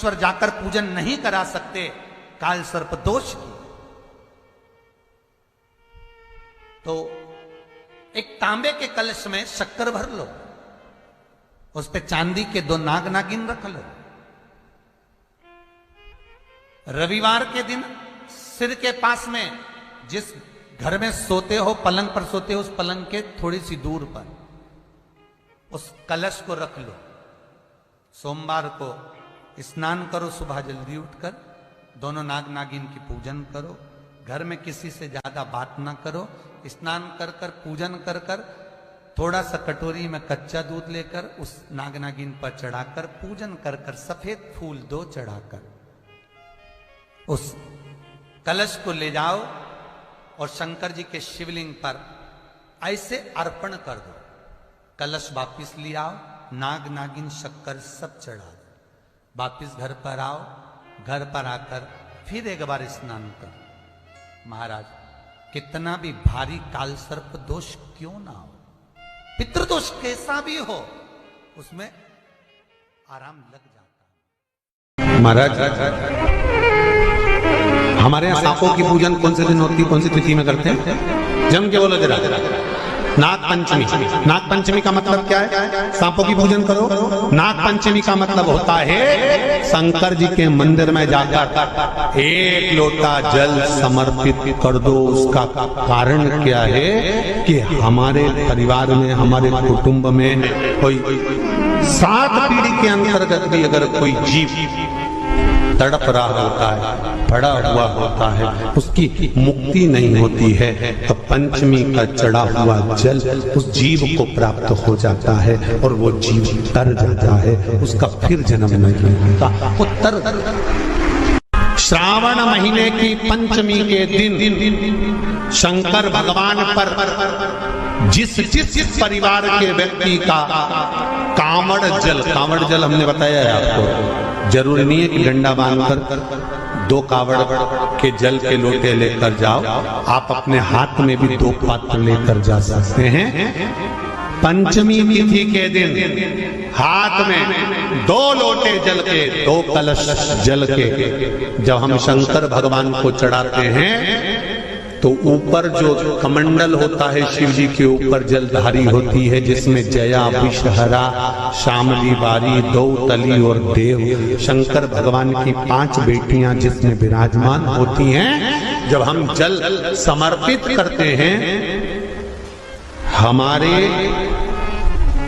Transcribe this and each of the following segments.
ईश्वर जाकर पूजन नहीं करा सकते काल सर्प दोष की। तो एक तांबे के कलश में शक्कर भर लो, उस पे चांदी के 2 नाग नागिन रख लो। रविवार के दिन सिर के पास में जिस घर में सोते हो, पलंग पर सोते हो, उस पलंग के थोड़ी सी दूर पर उस कलश को रख लो। सोमवार को स्नान करो, सुबह जल्दी उठकर दोनों नाग नागिन की पूजन करो। घर में किसी से ज्यादा बात ना करो। स्नान कर कर पूजन कर कर थोड़ा सा कटोरी में कच्चा दूध लेकर उस नाग नागिन पर चढ़ाकर पूजन कर कर सफेद फूल 2 चढ़ाकर उस कलश को ले जाओ और शंकर जी के शिवलिंग पर ऐसे अर्पण कर दो। कलश वापिस ले आओ, नाग नागिन शक्कर सब चढ़ा दो। वापिस घर पर आओ, घर पर आकर फिर एक बार स्नान करो। महाराज कितना भी भारी काल सर्प दोष क्यों ना हो, पितृदोष कैसा भी हो, उसमें आराम लग जाता है। महाराज हमारे यहाँ सांपों की पूजन कौन से दिन होती है, कौन सी तिथि में करते हैं? जम के बोलो जरा। नाग पंचमी। नाग पंचमी का मतलब क्या है? सांपों की पूजन करो। नाग पंचमी का मतलब होता है शंकर जी के मंदिर में जाकर 1 लोटा जल समर्पित कर दो। उसका कारण क्या है कि हमारे परिवार में, हमारे कुटुंब में कोई 7 पीढ़ी के अंतर्गत भी अगर कोई जीव तड़प रहा होता है, पड़ा हुआ होता है, उसकी मुक्ति नहीं होती है, तो पंचमी का चढ़ा हुआ जल उस जीव को प्राप्त हो जाता है और वो जीव तर जाता है, उसका फिर जन्म नहीं होता, वो तर। श्रावण महीने की पंचमी के दिन शंकर भगवान पर जिस परिवार के व्यक्ति का कांवड़ जल हमने बताया है आपको, जरूरी नहीं है कि डंडा बांधकर 2 कावड़ के जल के लोटे लेकर जाओ, आप अपने हाथ में भी 2 पात्र लेकर जा सकते हैं। पंचमी तिथि के दिन हाथ में 2 लोटे जल के, 2 कलश जल के जब हम शंकर भगवान को चढ़ाते हैं तो ऊपर जो कमंडल होता है शिव जी के ऊपर जलधारी होती है, जिसमें जया, विषहरा, शामली, बारी, दौतली और देव, शंकर भगवान की 5 बेटियां जिसमें विराजमान होती हैं। जब हम जल समर्पित करते हैं, हमारे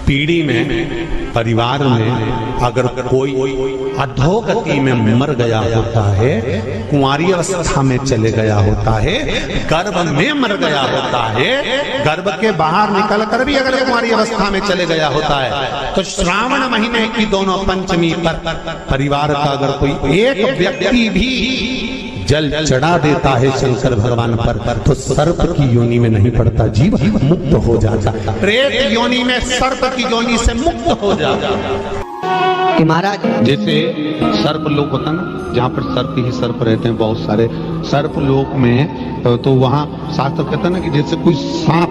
पीढ़ी में, परिवार में अगर कोई अधोगति में मर गया होता है, कुंवारी अवस्था में चले गया होता है, गर्भ में मर गया होता है, गर्भ के बाहर निकल कर भी अगर कुंवारी अवस्था में चले गया होता है, तो श्रावण महीने की दोनों पंचमी पर परिवार का अगर कोई एक व्यक्ति भी जल चढ़ा देता है शंकर भगवान पर, तो सर्प की योनि में नहीं पड़ता, जीव मुक्त हो जाता, प्रेत योनि में सर्प की योनि से मुक्त हो जाता। कि महाराज जैसे सर्प लोक होता ना, जहाँ पर सर्प ही सर्प रहते हैं, बहुत सारे सर्प लोक में, तो वहाँ शास्त्र कहता ना कि जैसे कोई सांप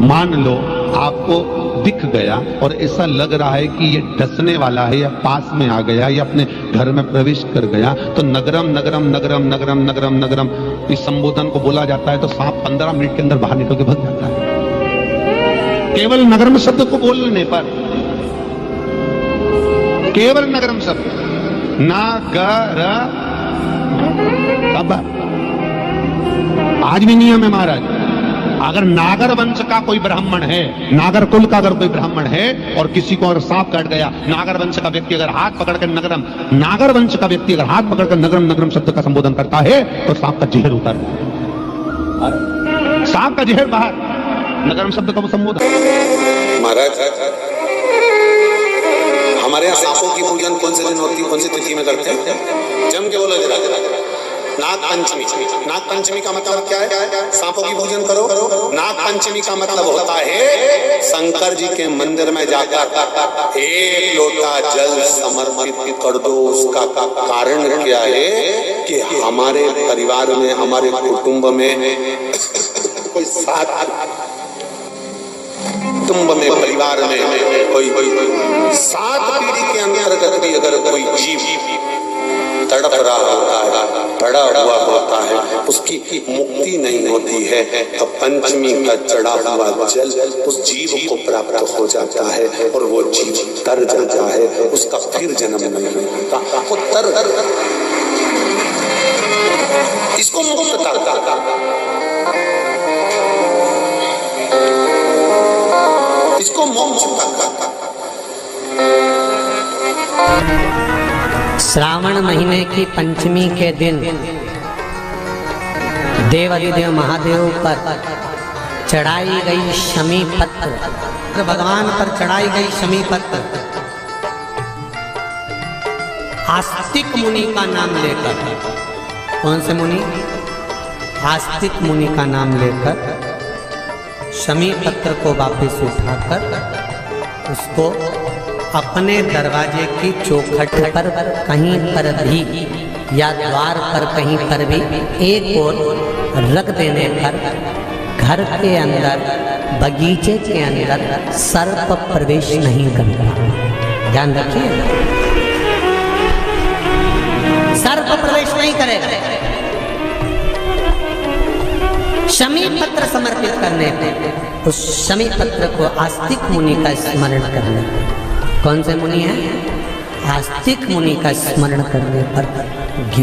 मान लो आपको दिख गया और ऐसा लग रहा है कि ये डसने वाला है या पास में आ गया या अपने घर में प्रवेश कर गया, तो नगरम नगरम नगरम नगरम नगरम नगरम इस संबोधन को बोला जाता है, तो सांप 15 मिनट के अंदर बाहर निकल के भाग जाता है। केवल नगरम शब्द को बोलने पर, केवल नगरम शब्द, नागर, अब आज भी नियम है महाराज, अगर नागर वंश का कोई ब्राह्मण है, नागर कुल का अगर कोई ब्राह्मण है और किसी को अगर सांप काट गया, नागर वंश का व्यक्ति अगर हाथ पकड़कर नगरम, नागर वंश का व्यक्ति अगर हाथ पकड़कर नगरम नगरम शब्द का संबोधन करता है, तो सांप का जहर उतर, सांप का जहर बाहर, नगरम शब्द का वो संबोधन। महाराज हमारे यहाँ सांपों की पूजन कौन से दिन होती है, कौन सी तिथि में करते हैं? जम के बोलो जरा। नाग पंचमी। नाग पंचमी का मतलब क्या है? सांपों की पूजन करो। नाग पंचमी का मतलब होता है शंकर जी के मंदिर में जाकर 1 लोटा जल समर्पित कर दो। उसका कारण क्या है कि हमारे परिवार में, हमारे कुटुंब में कोई 7 कुटुंब में, परिवार में कोई 7 पीढ़ी के अंतर्गत भी अगर कोई जीव तड़प रहा होता है, पड़ा हुआ होता है, उसकी मुक्ति नहीं होती है, तो पंचमी का चढ़ा हुआ जल उस जीव को प्राप्त हो जाता है और वो जीव तर जाता है, उसका फिर जन्म नहीं होता, वो तर इसको मुक्तता इसको मोक्ष कहता। श्रावण महीने की पंचमी के दिन देवाधिदेव महादेव पर चढ़ाई गई शमी पत्र, भगवान पर चढ़ाई गई शमी पत्र आस्तिक मुनि का नाम लेकर, कौन से मुनि? आस्तिक मुनि का नाम लेकर शमी पत्र को वापस उठाकर उसको अपने दरवाजे की चौखट पर कहीं पर भी या द्वार पर कहीं पर भी एक ओर रख देने पर घर के अंदर, बगीचे के अंदर सर्प प्रवेश नहीं करता। ध्यान रखिए, सर्प प्रवेश नहीं करेगा। शमी पत्र समर्पित करने पर उस शमी पत्र को आस्तिक मुनि का स्मरण करने, कौन से मुनि है? आस्तिक मुनि का स्मरण करने पर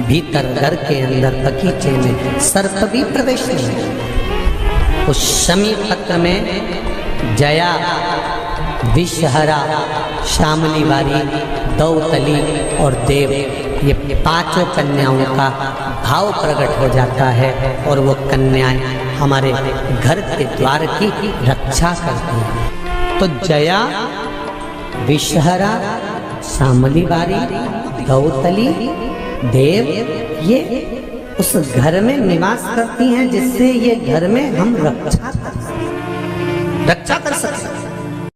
भीतर घर के अंदर बगीचे में सर्प भी प्रवेश नहीं। उस शमी पत्र में जया, विषहरा, श्यामली वारी, दौतली और देव, ये पांचों कन्याओं का भाव प्रकट हो जाता है और वो कन्याएं हमारे घर के द्वार की रक्षा करती हैं। तो जया, विषहरा, श्यामली वारी, दौतली, देव, ये उस घर में निवास करती हैं जिससे ये घर में हम रक्षा कर सकते हैं।